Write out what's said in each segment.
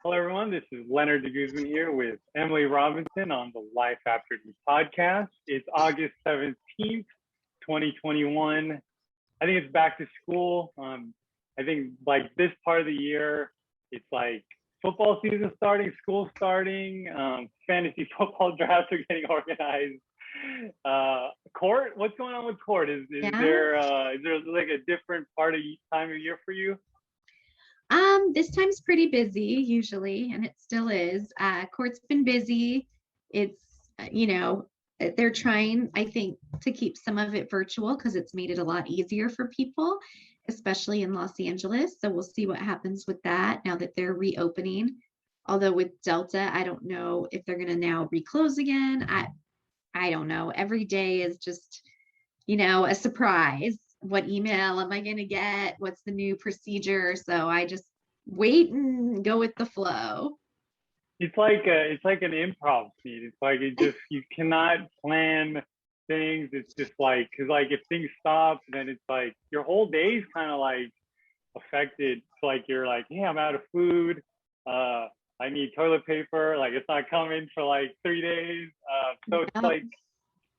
Hello, everyone. This is Lenard Guzman here with Emily Robinson on the Life After Death podcast. It's August 17th, 2021. I think it's back to school. I think like this part of the year, it's like football season starting, school starting, fantasy football drafts are getting organized. Court, what's going on with court? Is Yeah. there like a different part of time of year for you? This time's pretty busy usually, and it still is. Court's been busy. It's, they're trying, I think, to keep some of it virtual because it's made it a lot easier for people, especially in Los Angeles. So we'll see what happens with that now that they're reopening. Although with Delta, I don't know if they're going to now reclose again. I don't know. Every day is just a surprise. What email am I going to get? What's the new procedure? So I just wait and go with the flow. It's like an improv scene. It's like you cannot plan things. It's just like because like if things stop, then it's like your whole day's kind of like affected. It's like you're like, yeah, I'm out of food. Uh, I need toilet paper. Like it's not coming for like 3 days. So it's Yep. like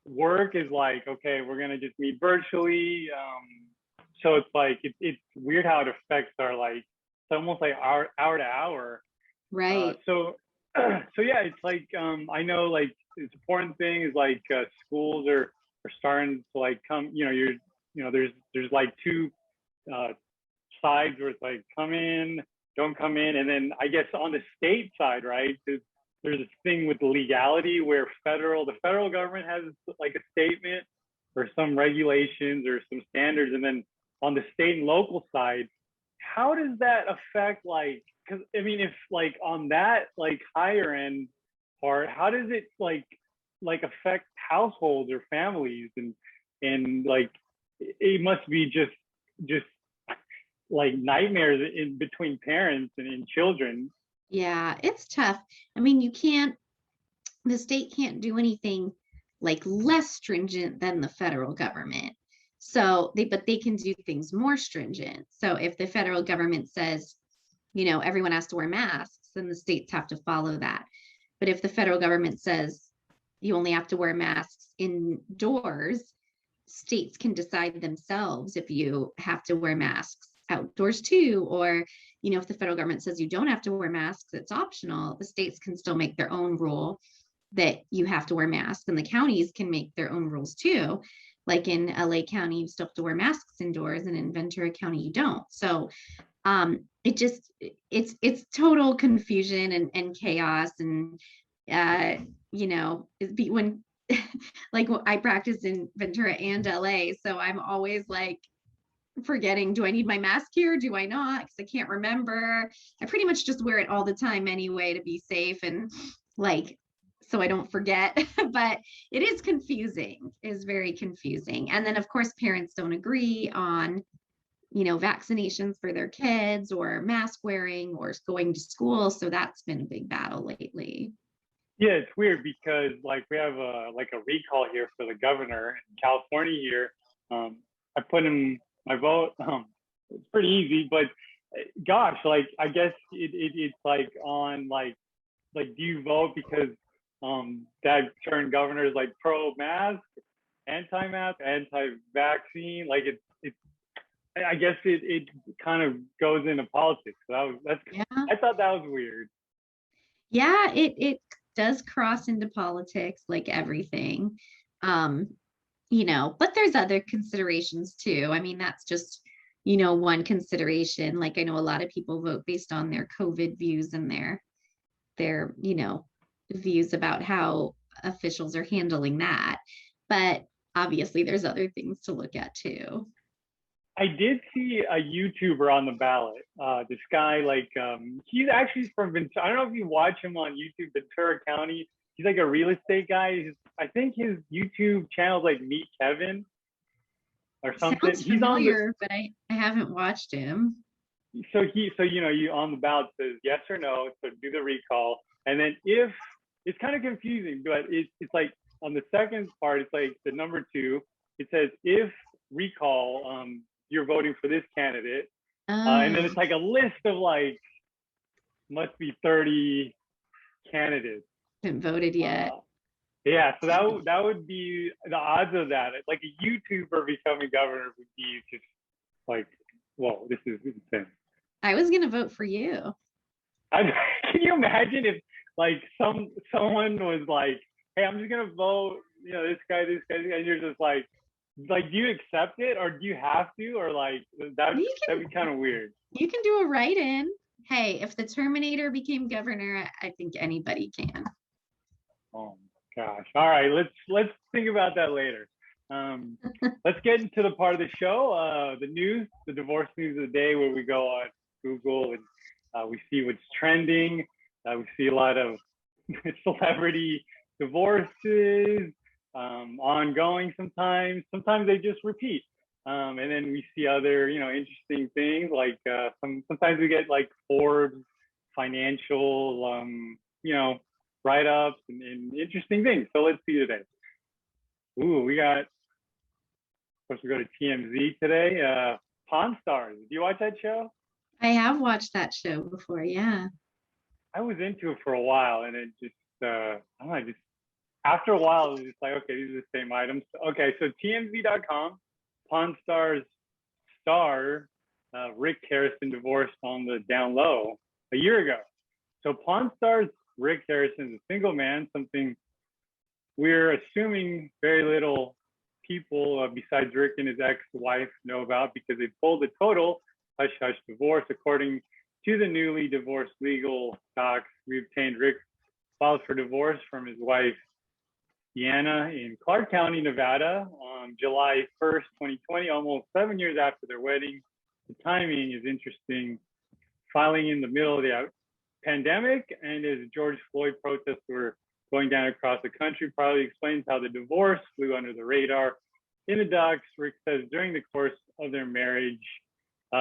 work is like, okay, we're gonna just meet virtually. So it's like it's weird how it affects our like it's almost like hour to hour. Right. So so yeah, it's like I know like it's important thing is like schools are starting to like come. There's like two uh, sides where it's like come in, don't come in, and then I guess on the state side, right? There's this thing with the legality where the federal government has like a statement or some regulations or some standards, and then on the state and local side, how does that affect like? Because I mean, if like on that like higher end part, how does it like affect households or families and like it must be just like nightmares in between parents and children. Yeah, it's tough. I mean, the state can't do anything like less stringent than the federal government. But they can do things more stringent. So if the federal government says, everyone has to wear masks, then the states have to follow that. But if the federal government says you only have to wear masks indoors, states can decide themselves if you have to wear masks outdoors too. Or, if the federal government says you don't have to wear masks, it's optional, the states can still make their own rule that you have to wear masks, and the counties can make their own rules too. Like in LA County, you still have to wear masks indoors, and in Ventura County, you don't. So it's total confusion and chaos. And when like I practice in Ventura and LA, so I'm always like forgetting, do I need my mask here? Do I not? Because I can't remember. I pretty much just wear it all the time anyway to be safe and like so I don't forget. But it is confusing, it is very confusing. And then of course parents don't agree on vaccinations for their kids or mask wearing or going to school. So that's been a big battle lately. Yeah, it's weird because like we have a recall here for the governor in California here. I put in my vote. It's pretty easy, but gosh, like I guess it's like on like do you vote because that certain governor is like pro mask, anti mask, anti vaccine? Like it's I guess it kind of goes into politics. So that's Yeah. I thought that was weird. Yeah, it does cross into politics like everything. Um, but there's other considerations too. I mean, that's just, one consideration. Like I know a lot of people vote based on their COVID views and their views about how officials are handling that. But obviously there's other things to look at too. I did see a YouTuber on the ballot. This guy, like, he's actually from Ventura. I don't know if you watch him on YouTube, Ventura County. He's like a real estate guy. I think his YouTube channel is like Meet Kevin or something. Sounds He's on the familiar, but I haven't watched him. so you on the ballot says yes or no. So do the recall, and then if it's kind of confusing, but it's like on the second part, it's like the number two. It says if recall, you're voting for this candidate, and then Oh, it's like a list of like must be 30 candidates. Haven't voted yet. Yeah, so that would be the odds of that. Like a YouTuber becoming governor would be just like, whoa, this is insane. I was gonna vote for you. Can you imagine if like someone was like, hey, I'm just gonna vote, this guy, and you're just like, do you accept it or do you have to, or like that'd be kind of weird. You can do a write-in. Hey, if the Terminator became governor, I think anybody can. Oh my gosh! All right, let's think about that later. Let's get into the part of the show, the news, the divorce news of the day, where we go on Google and we see what's trending. We see a lot of celebrity divorces, ongoing sometimes. Sometimes they just repeat. And then we see other, interesting things like sometimes we get like Forbes financial, write-ups and interesting things. So let's see today. Ooh, we got, of course, we go to TMZ today. Pawn Stars. Do you watch that show? I have watched that show before, yeah. I was into it for a while, and it just, I don't know, just after a while, it was just like, okay, these are the same items. Okay, so TMZ.com, Pawn Stars star Rick Harrison divorced on the down low a year ago. So Pawn Stars Rick Harrison is a single man, something we're assuming very little people besides Rick and his ex-wife know about, because they pulled a total hush-hush divorce. According to the newly divorced legal docs we obtained, Rick filed for divorce from his wife, Deanna, in Clark County, Nevada on July 1st, 2020, almost 7 years after their wedding. The timing is interesting, filing in the middle of the pandemic and as George Floyd protests were going down across the country. Probably explains how the divorce flew under the radar. In the docs, Rick says during the course of their marriage,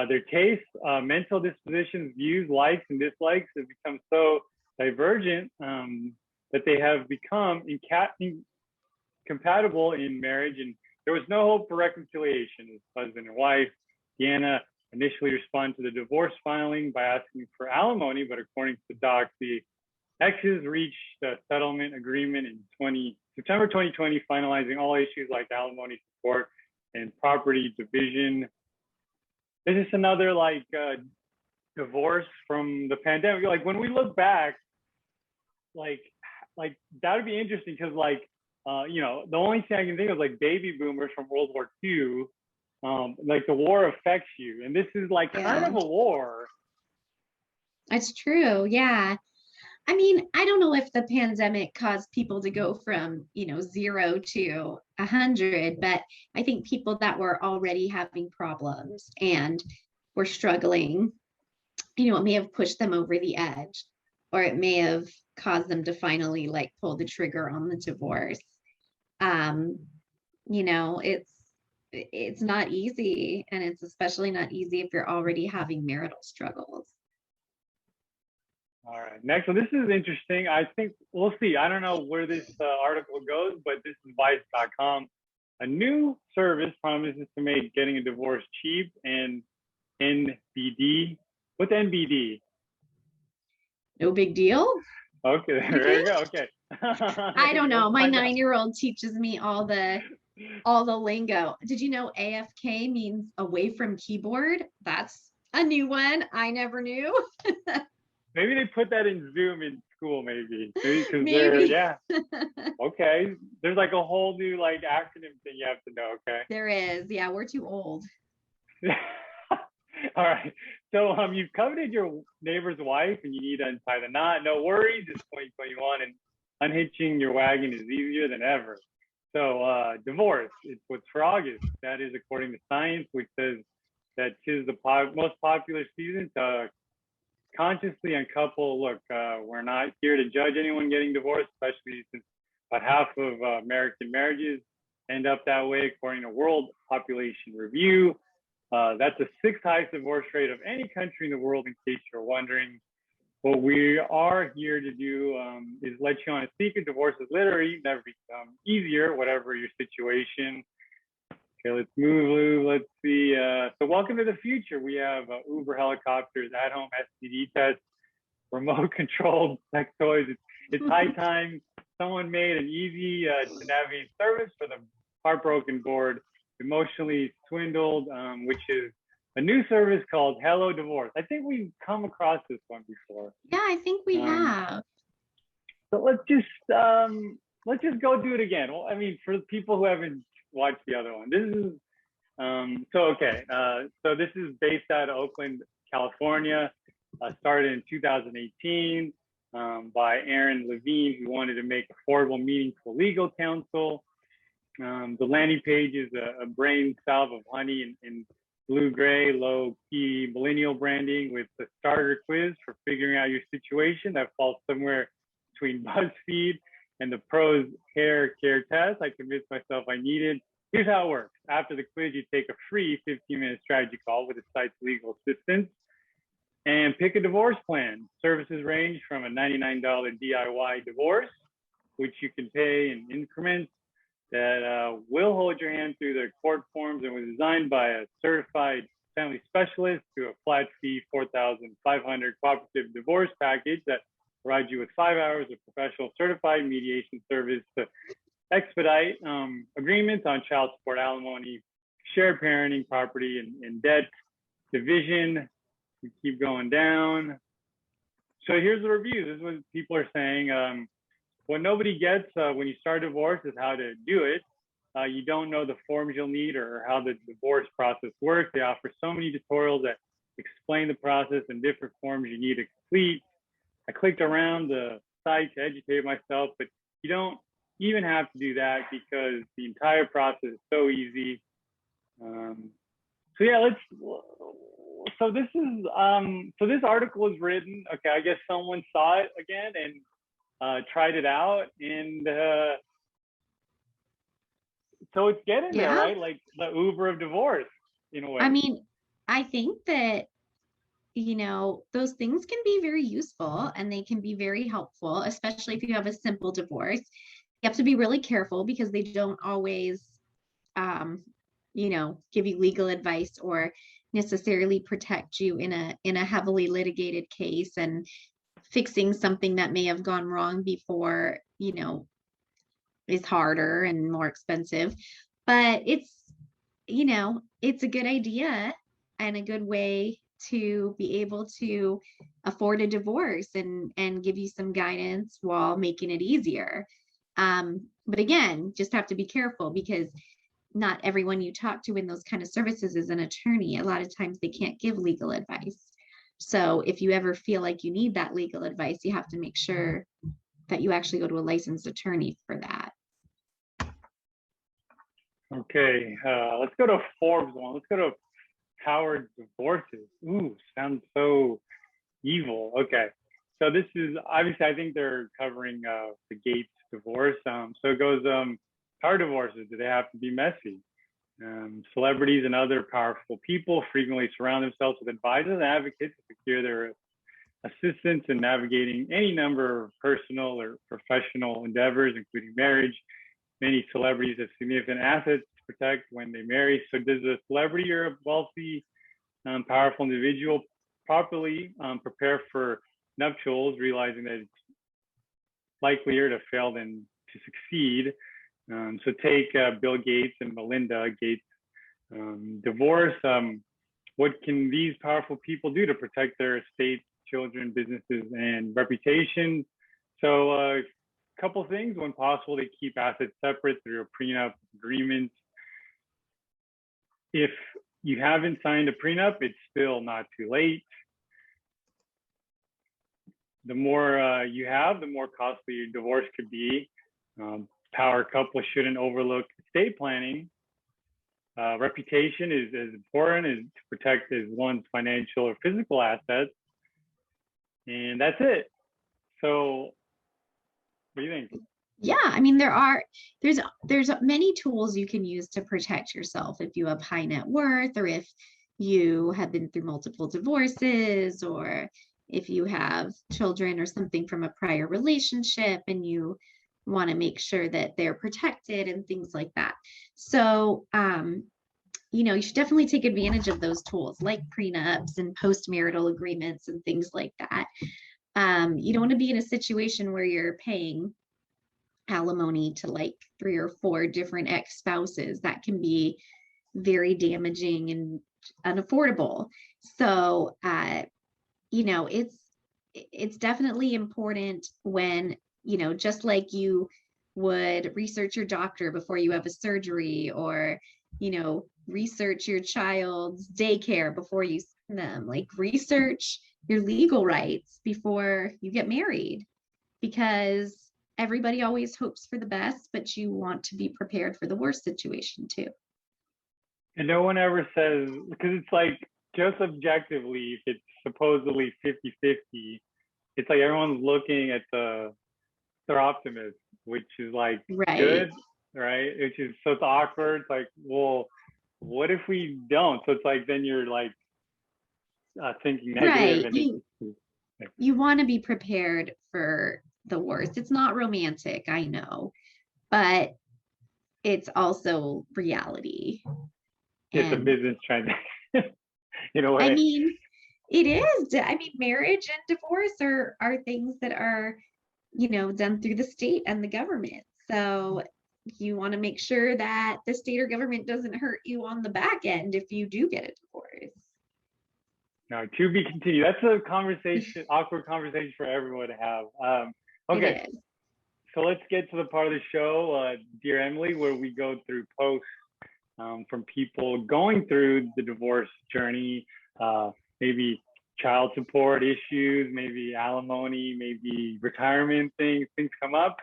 their tastes, mental dispositions, views, likes, and dislikes have become so divergent that they have become incompatible in marriage, and there was no hope for reconciliation. As husband and wife, Deanna initially responded to the divorce filing by asking for alimony, but according to the docs, the exes reached a settlement agreement in September 2020, finalizing all issues like alimony support and property division. This is another divorce from the pandemic. Like when we look back, like that would be interesting because the only thing I can think of is baby boomers from World War II. The war affects you, and this is kind of a war. It's true, yeah. I mean, I don't know if the pandemic caused people to go from 0 to 100, but I think people that were already having problems and were struggling, it may have pushed them over the edge, or it may have caused them to finally pull the trigger on the divorce. It's not easy, and it's especially not easy if you're already having marital struggles. All right, next one. This is interesting. I think we'll see. I don't know where this article goes, but this is Vice.com. A new service promises to make getting a divorce cheap and NBD. What's NBD? No big deal. Okay, there you go. Okay. I don't know. My 9-year-old teaches me all the lingo. Did you know AFK means away from keyboard? That's a new one. I never knew. Maybe they put that in Zoom in school, maybe. Maybe. Yeah. Okay. There's a whole new acronym thing you have to know, okay? There is. Yeah, we're too old. All right. So you've coveted your neighbor's wife and you need to untie the knot. No worries. It's 2021 and unhitching your wagon is easier than ever. So divorce, it's what's for August. That is according to science, which says that 'tis the most popular season to consciously uncouple. Look, we're not here to judge anyone getting divorced, especially since about half of American marriages end up that way, according to World Population Review. That's the 6th highest divorce rate of any country in the world, in case you're wondering. What we are here to do is let you on a secret. Divorce is literally never become easier, whatever your situation. Okay, let's move. Let's see. So welcome to the future. We have Uber helicopters, at-home STD tests, remote controlled sex toys. It's high time someone made an easy to navigate service for the heartbroken, bored, emotionally swindled, which is a new service called Hello Divorce. I think we've come across this one before. Yeah, I think we have. So let's just go do it again. Well, I mean, for people who haven't watched the other one, this is so this is based out of Oakland, California. Started in 2018 by Aaron Levine, who wanted to make affordable, meaningful legal counsel. The landing page is a brain salve of honey and blue-gray, low-key millennial branding with the starter quiz for figuring out your situation that falls somewhere between BuzzFeed and the pros hair care test I convinced myself I needed. Here's how it works. After the quiz, you take a free 15-minute strategy call with the site's legal assistant and pick a divorce plan. Services range from a $99 DIY divorce, which you can pay in increments, that will hold your hand through the court forms and was designed by a certified family specialist, to a flat fee $4,500 cooperative divorce package that provides you with 5 hours of professional certified mediation service to expedite agreements on child support, alimony, shared parenting, property, and debt division. We keep going down. So here's the review. This is what people are saying. What nobody gets when you start a divorce is how to do it. You don't know the forms you'll need or how the divorce process works. They offer so many tutorials that explain the process and different forms you need to complete. I clicked around the site to educate myself, but you don't even have to do that because the entire process is so easy. So yeah, so this article is written, okay, I guess someone saw it again and tried it out, and so it's getting there, right? Like the Uber of divorce in a way. I mean, I think that, those things can be very useful and they can be very helpful, especially if you have a simple divorce. You have to be really careful because they don't always, give you legal advice or necessarily protect you in a heavily litigated case, and fixing something that may have gone wrong before, is harder and more expensive. But it's a good idea and a good way to be able to afford a divorce and give you some guidance while making it easier. But again, just have to be careful because not everyone you talk to in those kind of services is an attorney. A lot of times they can't give legal advice. So if you ever feel like you need that legal advice, you have to make sure that you actually go to a licensed attorney for that. Okay, let's go to Forbes one. Let's go to Powered Divorces. Ooh, sounds so evil. Okay, so this is obviously, I think they're covering the Gates divorce. So it goes, power divorces, do they have to be messy? Celebrities and other powerful people frequently surround themselves with advisors and advocates to secure their assistance in navigating any number of personal or professional endeavors, including marriage. Many celebrities have significant assets to protect when they marry. So does a celebrity or a wealthy, powerful individual properly prepare for nuptials, realizing that it's likelier to fail than to succeed? So take Bill Gates and Melinda Gates divorce. What can these powerful people do to protect their estate, children, businesses, and reputation? So a couple things. When possible, they keep assets separate through a prenup agreement. If you haven't signed a prenup, it's still not too late. The more you have, the more costly your divorce could be. Power couples shouldn't overlook estate planning. Reputation is as important as to protect as one's financial or physical assets. And that's it. So what do you think? Yeah, I mean, there's many tools you can use to protect yourself if you have high net worth, or if you have been through multiple divorces, or if you have children or something from a prior relationship and you want to make sure that they're protected and things like that. So, you should definitely take advantage of those tools like prenups and postmarital agreements and things like that. You don't want to be in a situation where you're paying alimony to like 3 or 4 different ex-spouses. That can be very damaging and unaffordable. So, you know, it's definitely important when, you know, just like you would research your doctor before you have a surgery, or, you know, research your child's daycare before you send them, like research your legal rights before you get married, because everybody always hopes for the best, but you want to be prepared for the worst situation too. And no one ever says, because it's like, just objectively, if it's supposedly 50-50, it's like everyone's looking at their optimist, which is like Right. good, right? Which is, so it's awkward. It's like, well, what if we don't? So it's like, then you're like thinking negative, Right. and You want to be prepared for the worst. It's not romantic, I know, but it's also reality. it's a And business transaction in a I way. mean, it is. I mean, marriage and divorce are things that are, you know, done through the state and the government. So you want to make sure that the state or government doesn't hurt you on the back end if you do get a divorce. No, to be continued. That's a conversation, awkward conversation for everyone to have. It Okay, is. so let's get to the part of the show, Dear Emily, where we go through posts from people going through the divorce journey, maybe child support issues, maybe alimony, maybe retirement things come up.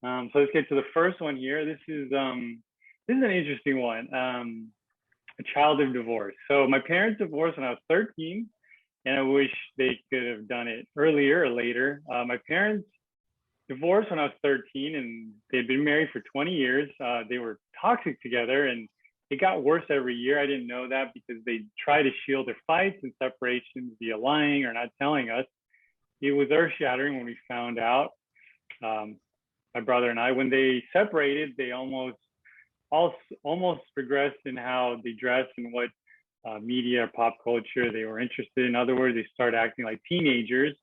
So let's get to the first one here. This is an interesting one. A child of divorce. So my parents divorced when I was 13, and I wish they could have done it earlier or later. My parents divorced when I was 13, and they'd been married for 20 years. They were toxic together, and it got worse every year. I didn't know that because they try to shield their fights and separations via lying or not telling us. It was earth shattering when we found out. My brother and I, when they separated, they almost regressed in how they dressed and what media or pop culture they were interested in. In other words, they started acting like teenagers.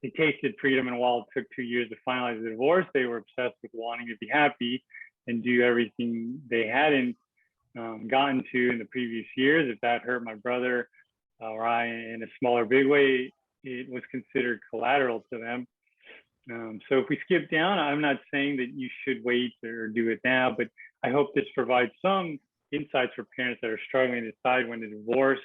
They tasted freedom, and while it took 2 years to finalize the divorce, they were obsessed with wanting to be happy and do everything they hadn't gotten to in the previous years. If that hurt my brother or I in a small or big way, it was considered collateral to them. So if we skip down, I'm not saying that you should wait or do it now, but I hope this provides some insights for parents that are struggling to decide when to divorce,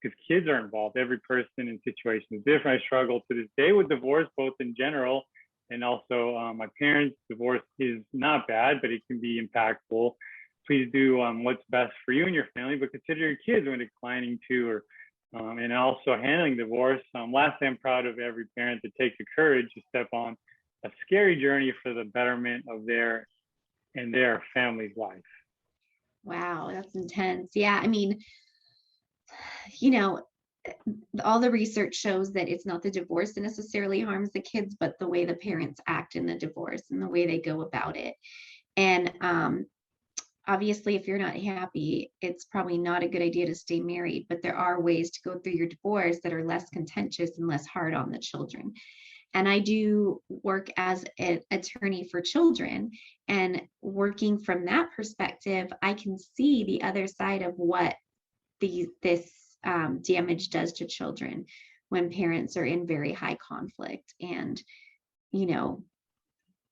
because kids are involved. Every person and situation is different. I struggle to this day with divorce, both in general and also my parents' divorce is not bad, but it can be impactful. Please do what's best for you and your family, but consider your kids when declining to, and also handling divorce. Lastly, I'm proud of every parent that takes the courage to step on a scary journey for the betterment of their family's life. Wow, that's intense. Yeah, I mean, you know, all the research shows that it's not the divorce that necessarily harms the kids, but the way the parents act in the divorce and the way they go about it. And obviously, if you're not happy, it's probably not a good idea to stay married, but there are ways to go through your divorce that are less contentious and less hard on the children. And I do work as an attorney for children, and working from that perspective, I can see the other side of what this damage does to children when parents are in very high conflict and, you know,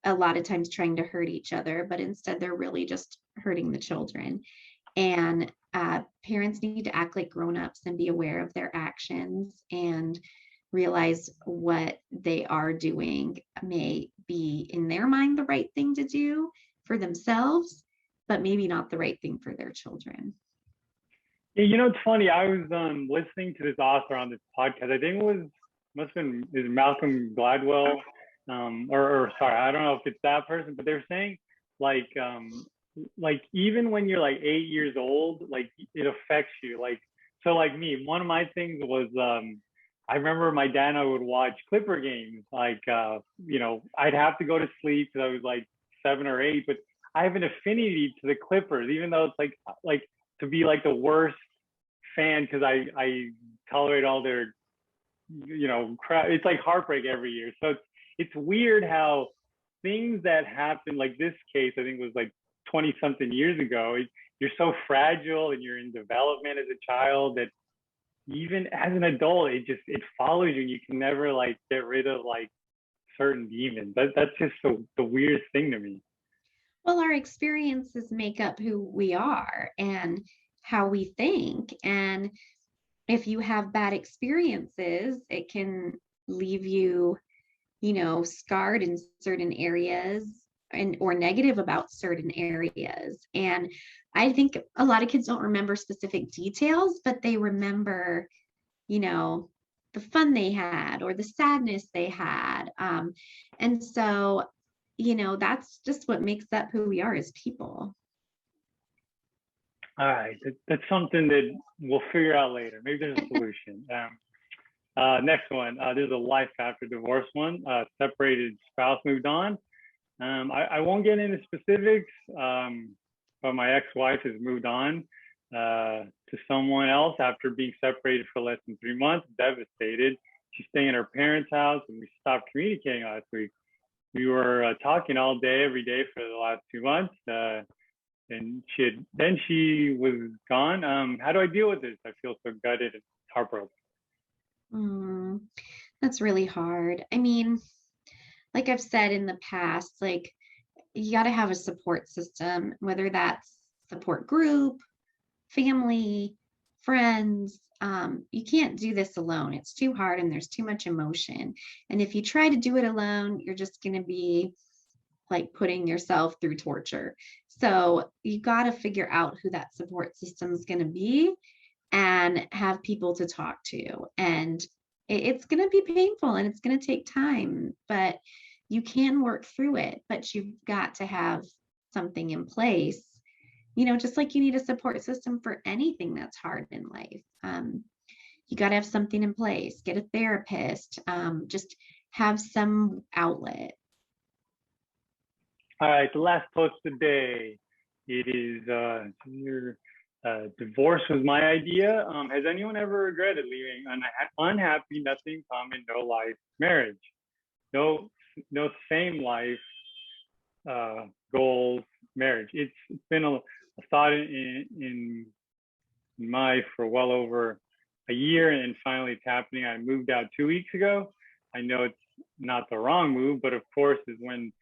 a lot of times trying to hurt each other, but instead they're really just hurting the children. And parents need to act like grown-ups and be aware of their actions and realize what they are doing may be in their mind the right thing to do for themselves, but maybe not the right thing for their children. Yeah, it's funny. I was listening to this author on this podcast. I think must have been is Malcolm Gladwell, or sorry, I don't know if it's that person, but they're saying like even when you're like 8 years old, like it affects you. Like, so like me, one of my things was I remember my dad and I would watch Clipper games. Like I'd have to go to sleep because I was like 7 or 8, but I have an affinity to the Clippers, even though it's like to be like the worst fan because I tolerate all their it's like heartbreak every year. So it's weird how things that happen, like this case, I think was like 20 something years ago. You're so fragile and you're in development as a child that even as an adult, it follows you and you can never like get rid of like certain demons. That's just the weirdest thing to me. Well, our experiences make up who we are and how we think. And if you have bad experiences, it can leave you, scarred in certain areas and or negative about certain areas. And I think a lot of kids don't remember specific details, but they remember, you know, the fun they had or the sadness they had. And so, that's just what makes up who we are as people. All right, that's something that we'll figure out later. Maybe there's a solution. Next one, there's a life after divorce one. Separated spouse moved on. I won't get into specifics, but my ex-wife has moved on to someone else after being separated for less than 3 months, devastated. She's staying at her parents' house and we stopped communicating last week. We were talking all day, every day for the last 2 months. And she was gone. How do I deal with this? I feel so gutted and heartbroken. That's really hard. I mean, like I've said in the past, like you got to have a support system, whether that's support group, family, friends. You can't do this alone. It's too hard and there's too much emotion. And if you try to do it alone, you're just going to be like putting yourself through torture. So you got to figure out who that support system is going to be and have people to talk to. And it's going to be painful and it's going to take time, but you can work through it. But you've got to have something in place, just like you need a support system for anything that's hard in life. You got to have something in place, get a therapist, just have some outlet. All right, the last post today. It is your divorce was my idea. Has anyone ever regretted leaving an unhappy, nothing common, no life marriage? No same life goals marriage. It's been a thought in my for well over a year, and finally it's happening. I moved out 2 weeks ago. I know it's not the wrong move, but of course, is when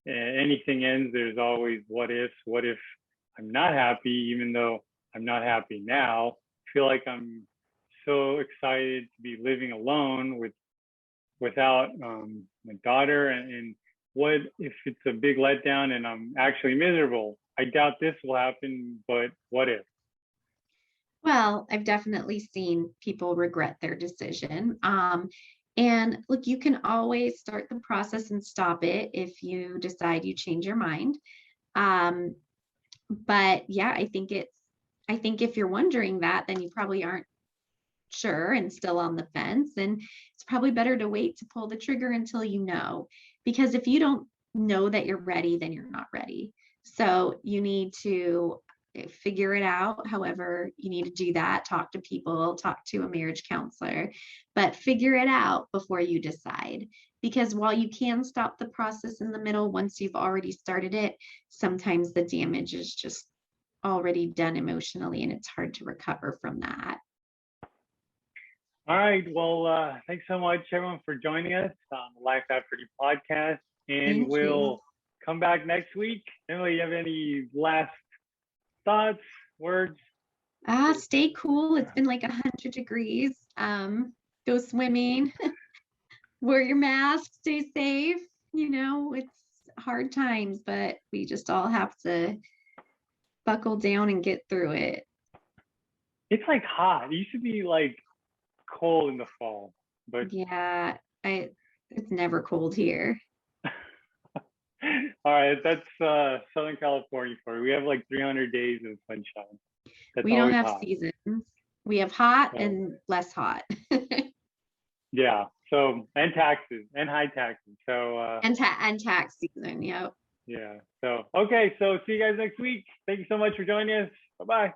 anything ends, there's always what if I'm not happy, even though I'm not happy now. I feel like I'm so excited to be living alone without my daughter, and what if it's a big letdown and I'm actually miserable? I doubt this will happen, but what if? Well, I've definitely seen people regret their decision. And look, you can always start the process and stop it if you decide you change your mind. But yeah, I think if you're wondering that, then you probably aren't sure and still on the fence. And it's probably better to wait to pull the trigger until you know, because if you don't know that you're ready, then you're not ready. So you need to figure it out. However, you need to do that. Talk to people, talk to a marriage counselor, but figure it out before you decide. Because while you can stop the process in the middle, once you've already started it, sometimes the damage is just already done emotionally and it's hard to recover from that. All right. Well, thanks so much, everyone, for joining us on the Life After the podcast. And we'll come back next week. Emily, you have any last thoughts, words? Stay cool. It's been like 100 degrees. Go swimming. Wear your mask. Stay safe. It's hard times, but we just all have to buckle down and get through it. It's like hot. It used to be like cold in the fall, but yeah, it's never cold here. All right, that's Southern California for you. We have like 300 days of sunshine. We don't have seasons. We have hot and less hot. Yeah. So, and taxes and high taxes. So and tax season. Yep. Yeah. So okay. So see you guys next week. Thank you so much for joining us. Bye bye.